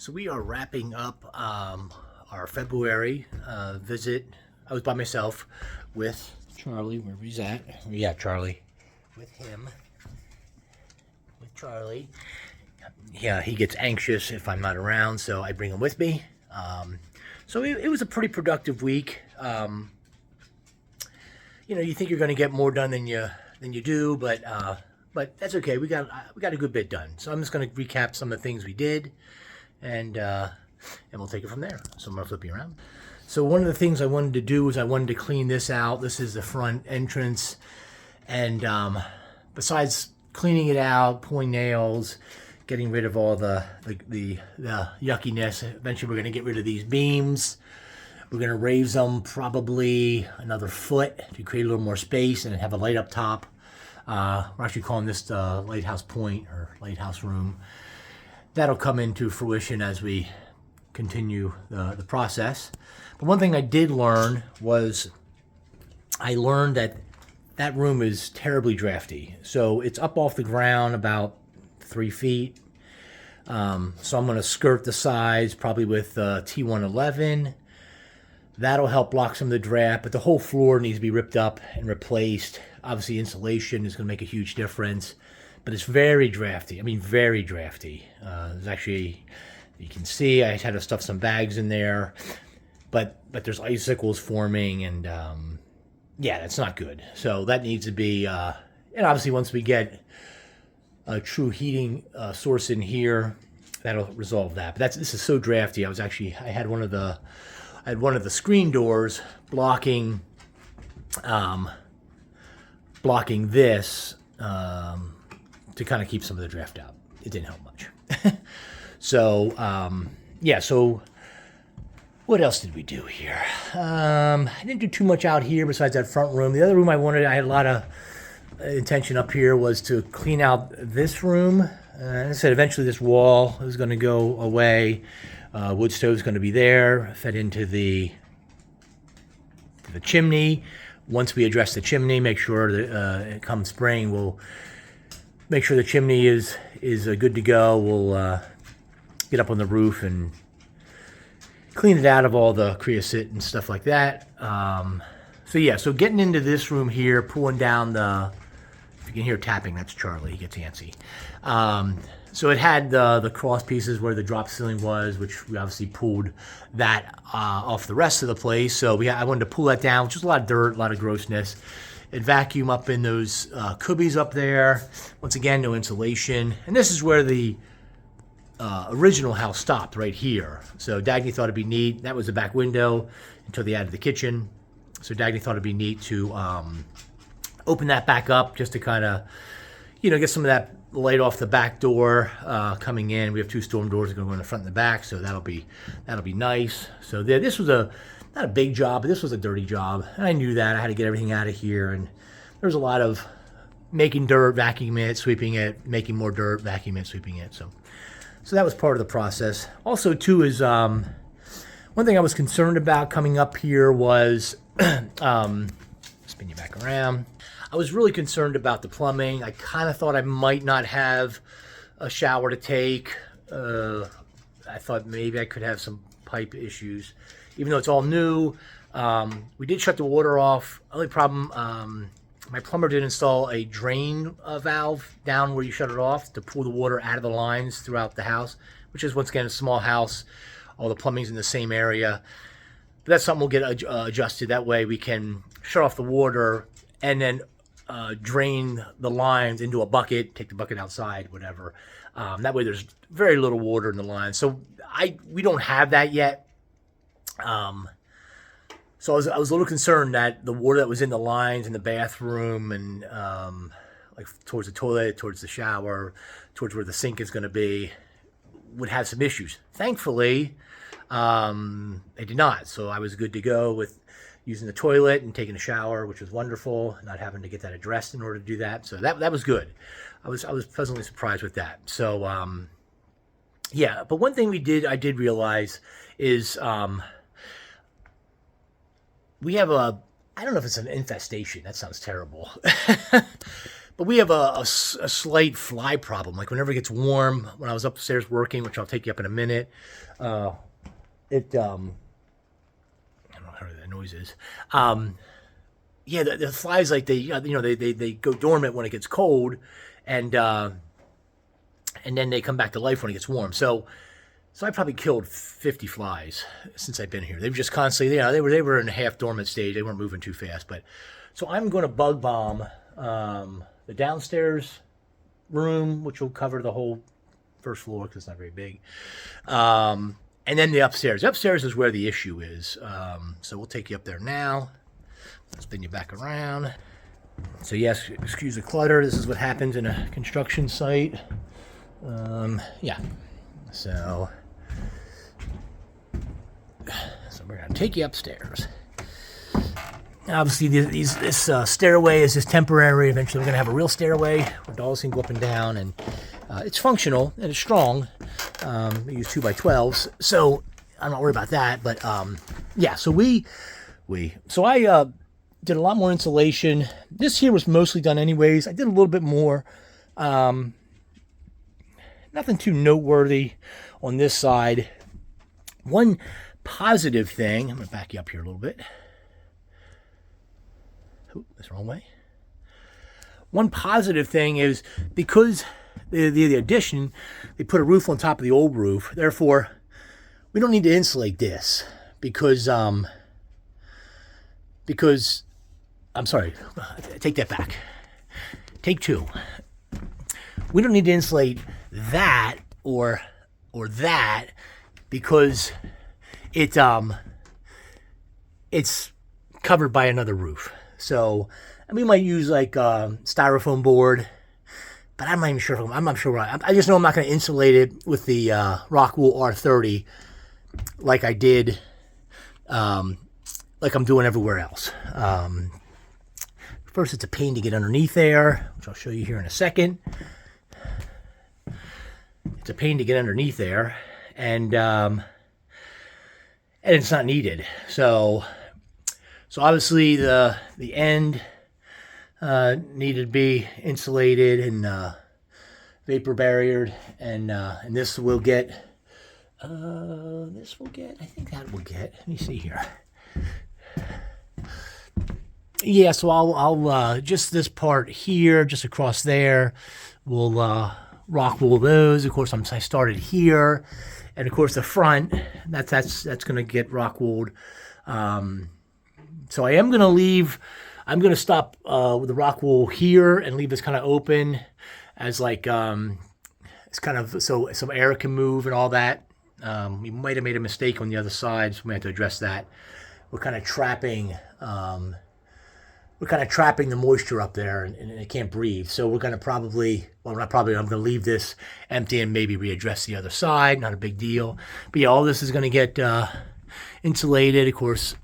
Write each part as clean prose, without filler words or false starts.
So we are wrapping up our February visit. I was by myself with Charlie, where he's at. Yeah, Charlie. With him. With Charlie. Yeah, he gets anxious if I'm not around, so I bring him with me. So it was a pretty productive week. You think you're going to get more done than you do, but that's okay. We got a good bit done. So I'm just going to recap some of the things we did, and we'll take it from there. So I'm going to flip you around. So one of the things I wanted to do was I wanted to clean this out. This is the front entrance, and besides cleaning it out, pulling nails, getting rid of all the yuckiness, eventually we're going to get rid of these beams. We're going to raise them probably another foot to create a little more space and have a light up top. We're actually calling this the lighthouse point or lighthouse room. That'll come into fruition as we continue the process. But one thing I did learn was I learned that room is terribly drafty. So it's up off the ground about 3 feet. So I'm going to skirt the sides probably with T111. That'll help block some of the draft, but the whole floor needs to be ripped up and replaced. Obviously, insulation is going to make a huge difference, but it's very drafty. I mean, very drafty. There's actually, you can see, I had to stuff some bags in there, but there's icicles forming, and yeah, that's not good. So that needs to be, and obviously once we get a true heating source in here, that'll resolve that. But this is so drafty. I had one of the screen doors blocking this to kind of keep some of the draft out. It didn't help much. So yeah. So what else did we do here? I didn't do too much out here besides that front room. The other room I had a lot of intention up here was to clean out this room. As I said, eventually this wall is going to go away. Wood stove is going to be there, fed into the chimney. Once we address the chimney, make sure that come spring, we'll make sure the chimney is good to go. We'll get up on the roof and clean it out of all the creosote and stuff like that. So yeah, so getting into this room here, pulling down if you can hear tapping, that's Charlie. He gets antsy. So it had the cross pieces where the drop ceiling was, which we obviously pulled that off the rest of the place. So I wanted to pull that down, which is a lot of dirt, a lot of grossness. And vacuum up in those cubbies up there. Once again, no insulation. And this is where the original house stopped, right here. So Dagny thought it'd be neat. That was the back window until they added the kitchen. So Dagny thought it'd be neat to open that back up just to kind of, get some of that light off the back door coming in. We have 2 storm doors that go in the front and the back, so that'll be nice. So this was not a big job, but this was a dirty job, and I knew that. I had to get everything out of here, and there was a lot of making dirt, vacuuming it, sweeping it, making more dirt, vacuuming it, sweeping it. So that was part of the process. Also, too, is one thing I was concerned about coming up here was spin you back around. I was really concerned about the plumbing. I kind of thought I might not have a shower to take. I thought maybe I could have some pipe issues, even though it's all new. We did shut the water off. Only problem, my plumber did install a drain valve down where you shut it off to pull the water out of the lines throughout the house, which is, once again, a small house. All the plumbing's in the same area. But that's something we'll get adjusted. That way we can shut off the water and then drain the lines into a bucket, take the bucket outside, whatever. That way there's very little water in the lines. So we don't have that yet. So I was a little concerned that the water that was in the lines in the bathroom and like towards the toilet, towards the shower, towards where the sink is going to be, would have some issues. Thankfully, it did not. So I was good to go with using the toilet and taking a shower, which was wonderful, not having to get that addressed in order to do that. So that was good. I was pleasantly surprised with that. So yeah, but one thing I did realize is we have I don't know if it's an infestation. That sounds terrible. But But we have a slight fly problem. Like whenever it gets warm, when I was upstairs working, which I'll take you up in a minute, I don't know how that noise is. Yeah, the flies, like they go dormant when it gets cold, and then they come back to life when it gets warm. So I probably killed 50 flies since I've been here. They've just constantly, they were in a half dormant stage. They weren't moving too fast. But so I'm going to bug bomb the downstairs room, which will cover the whole first floor because it's not very big. And then the upstairs. The upstairs is where the issue is. So we'll take you up there now. Spin you back around. So yes, excuse the clutter. This is what happens in a construction site. Yeah. So we're gonna take you upstairs. Obviously, this stairway is just temporary. Eventually, we're gonna have a real stairway where dolls can go up and down, and it's functional and it's strong. We use 2x12s, so I'm not worried about that. But yeah. So I did a lot more insulation. This here was mostly done anyways. I did a little bit more. Nothing too noteworthy on this side. One positive thing, I'm going to back you up here a little bit. Oop, that's the wrong way. One positive thing is because the addition, they put a roof on top of the old roof. Therefore, we don't need to insulate this because I'm sorry, take that back. Take two. We don't need to insulate that or that because it's covered by another roof. So and we might use like styrofoam board, but I'm not even sure. I'm not sure. I just know I'm not going to insulate it with the Rockwool R30 like I did, like I'm doing everywhere else. First, it's a pain to get underneath there, which I'll show you here in a second. It's a pain to get underneath there, and it's not needed. So obviously the end needed to be insulated and vapor barriered, and this will get. I think that will get. Let me see here. Yeah, so I'll just this part here, just across there, we'll Rockwool those. Of course, I started here, and of course the front that's going to get Rockwooled. So I am going to leave. I'm going to stop with the Rockwool here and leave this kind of open, as like it's kind of so some air can move and all that. We might have made a mistake on the other side, so we have to address that. We're kind of trapping. We're kind of trapping the moisture up there, and it can't breathe. So we're going to probably, well, not probably, I'm going to leave this empty and maybe readdress the other side. Not a big deal. But yeah, all this is going to get insulated. Of course,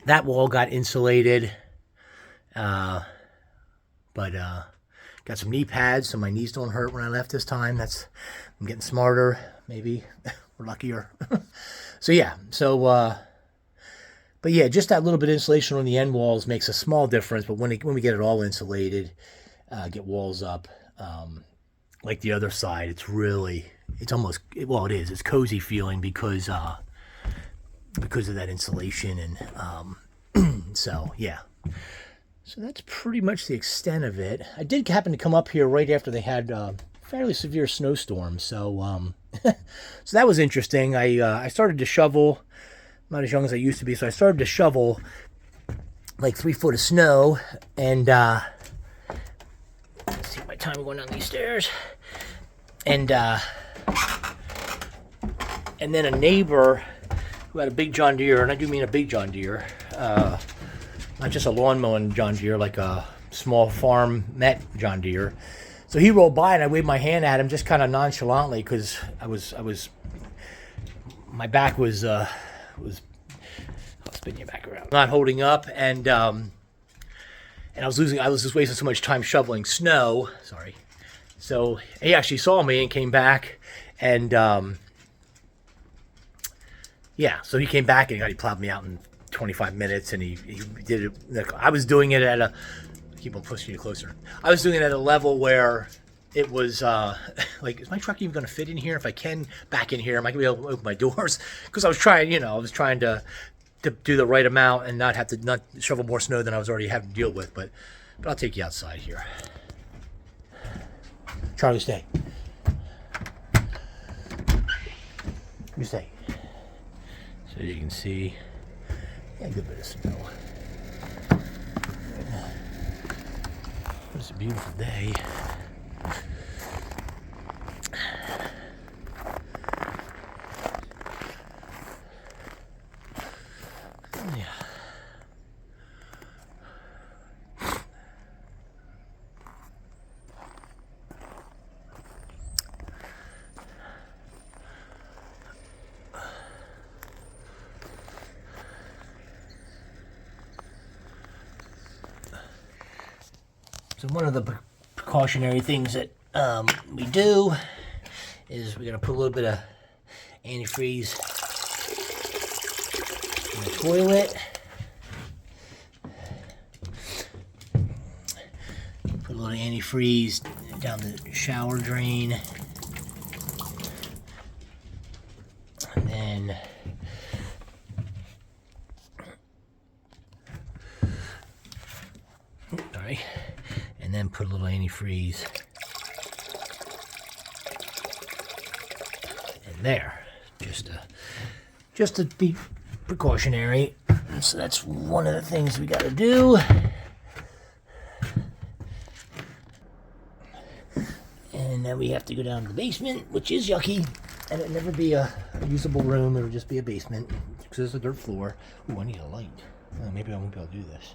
that wall got insulated. But got some knee pads so my knees don't hurt when I left this time. I'm getting smarter, maybe. We're luckier. So yeah, but yeah, just that little bit of insulation on the end walls makes a small difference. But when we get it all insulated, get walls up, like the other side, it's almost, well, it is. It's cozy feeling because of that insulation. And so, yeah. So that's pretty much the extent of it. I did happen to come up here right after they had a fairly severe snowstorm. So, so that was interesting. I started to shovel. Not as young as I used to be, so I started to shovel like 3 foot of snow, and let's see my time going down these stairs, and then a neighbor who had a big John Deere, and I do mean a big John Deere, not just a lawn mowing John Deere, like a small farm met John Deere. So he rolled by, and I waved my hand at him just kind of nonchalantly because my back was I'll spin you back around. Not holding up, and I was just wasting so much time shoveling snow. Sorry. So he actually saw me and came back, and yeah. So he came back and he plowed me out in 25 minutes, and he did it. I was doing it at a keep on pushing you closer. I was doing it at a level where it was like, is my truck even going to fit in here? If I can back in here, am I going to be able to open my doors? Because I was trying, to do the right amount and not have to not shovel more snow than I was already having to deal with. But I'll take you outside here. Charlie, stay. You stay. So you can see, a good bit of snow. It's a beautiful day. Yeah. So one of the precautionary things that we do is we're going to put a little bit of antifreeze in the toilet. Put a little antifreeze down the shower drain. And then sorry. And then put a little antifreeze in there, just to be precautionary. So that's one of the things we got to do. And then we have to go down to the basement, which is yucky, and it'll never be a usable room. It'll just be a basement because it's a dirt floor. Ooh, I need a light. Maybe I won't be able to do this.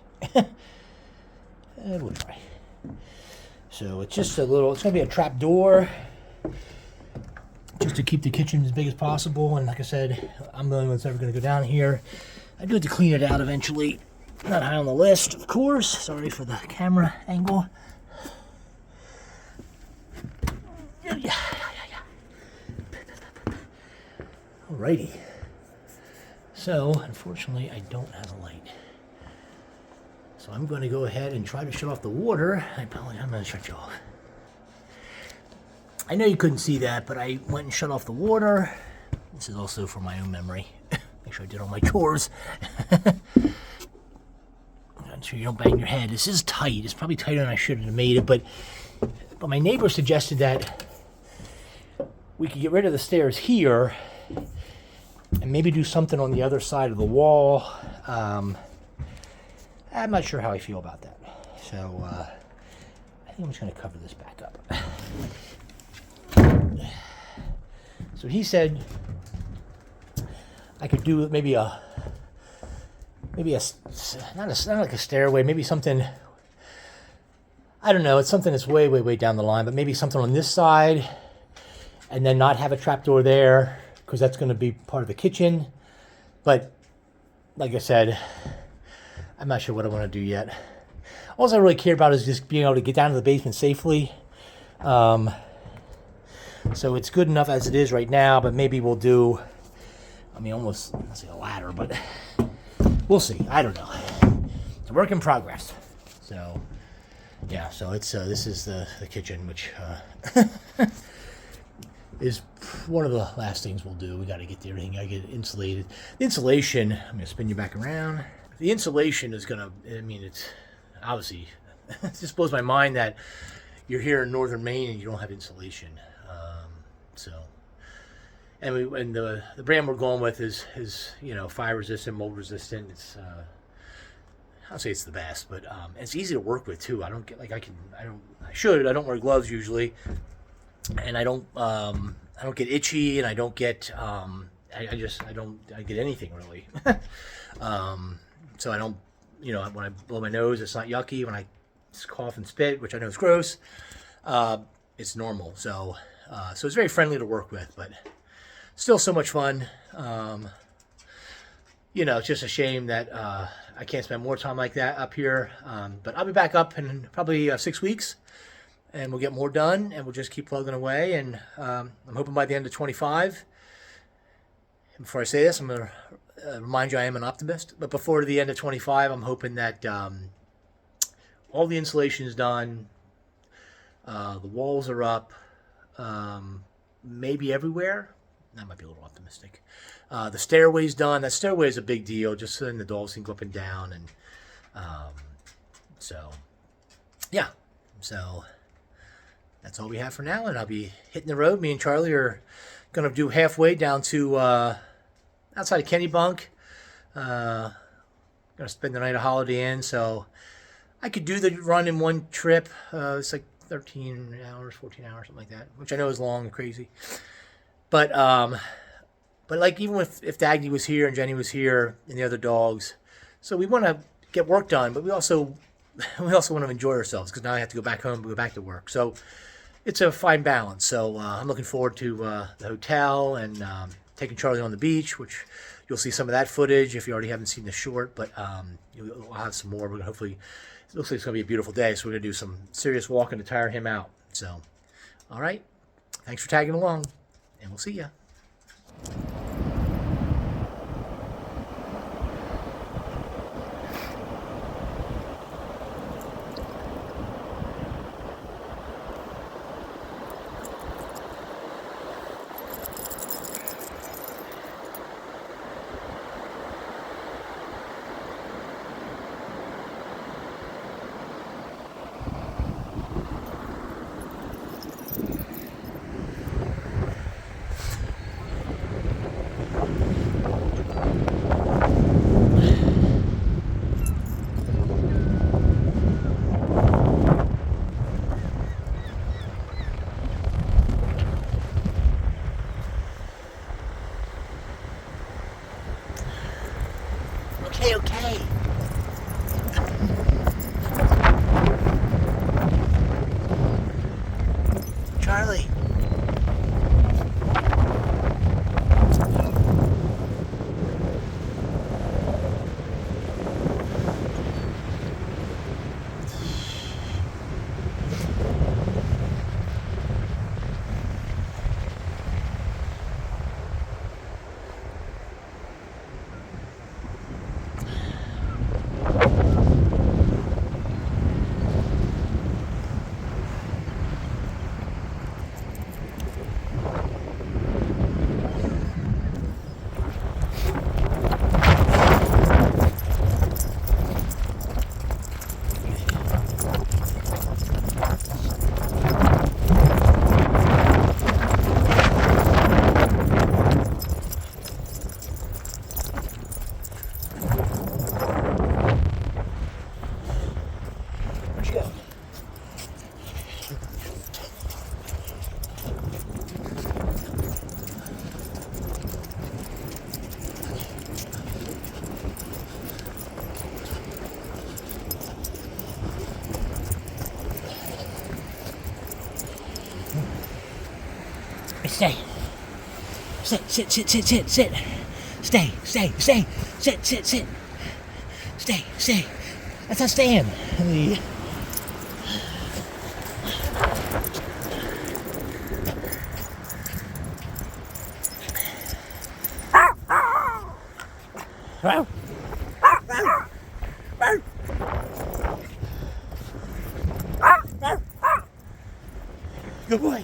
We'll try. So it's just it's going to be a trap door just to keep the kitchen as big as possible. And like I said, I'm the only one that's ever going to go down here. I do have to clean it out eventually. Not high on the list, of course. Sorry for the camera angle. Alrighty. So, unfortunately, I don't have a light. So I'm going to go ahead and try to shut off the water. I'm going to shut you off. I know you couldn't see that, but I went and shut off the water. This is also for my own memory. Make sure I did all my chores. I'm sure you don't bang your head. This is tight. It's probably tighter than I should have made it, but my neighbor suggested that we could get rid of the stairs here and maybe do something on the other side of the wall. I'm not sure how I feel about that. So I think I'm just going to cover this back up. So he said I could do maybe not like a stairway, maybe something, I don't know, it's something that's way, way, way down the line, but maybe something on this side and then not have a trapdoor there because that's going to be part of the kitchen. But like I said, I'm not sure what I want to do yet. All I really care about is just being able to get down to the basement safely. So it's good enough as it is right now, but maybe we'll do, almost, let's say a ladder, but we'll see. I don't know. It's a work in progress. So, yeah, so it's this is the kitchen, which is one of the last things we'll do. We got to get everything, got to get it insulated. The insulation, I'm going to spin you back around. The insulation is going to, it's obviously, it just blows my mind that you're here in northern Maine and you don't have insulation. And the brand we're going with is fire resistant, mold resistant. It's I'll say it's the best, but it's easy to work with too. I don't wear gloves usually, and I don't get itchy, and I don't get I get anything really. So I don't, when I blow my nose, it's not yucky. When I cough and spit, which I know is gross, it's normal. So it's very friendly to work with, but still so much fun. It's just a shame that I can't spend more time like that up here. But I'll be back up in probably 6 weeks, and we'll get more done, and we'll just keep plugging away. And I'm hoping by the end of 25. And before I say this, I'm going to remind you I am an optimist. But before the end of 25, I'm hoping that all the insulation is done. The walls are up, maybe everywhere. That might be a little optimistic. The stairway's done. That stairway is a big deal, just so then the dogs can go up and down. And so, yeah. So that's all we have for now, and I'll be hitting the road. Me and Charlie are going to do halfway down to outside of Kennebunk. Going to spend the night at Holiday Inn, so I could do the run in one trip. It's like 13 hours, 14 hours, something like that, which I know is long and crazy. But like even if Dagny was here and Jenny was here and the other dogs, so we want to get work done, but we also want to enjoy ourselves, because now I have to go back home and go back to work. So it's a fine balance. So I'm looking forward to the hotel and taking Charlie on the beach, which you'll see some of that footage if you already haven't seen the short, but I'll have some more. We're gonna hopefully, it looks like it's going to be a beautiful day, so we're going to do some serious walking to tire him out. So, all right. Thanks for tagging along, and we'll see ya. Okay. Charlie. Stay. Sit. Stay. Sit. Stay. That's not staying. Good boy.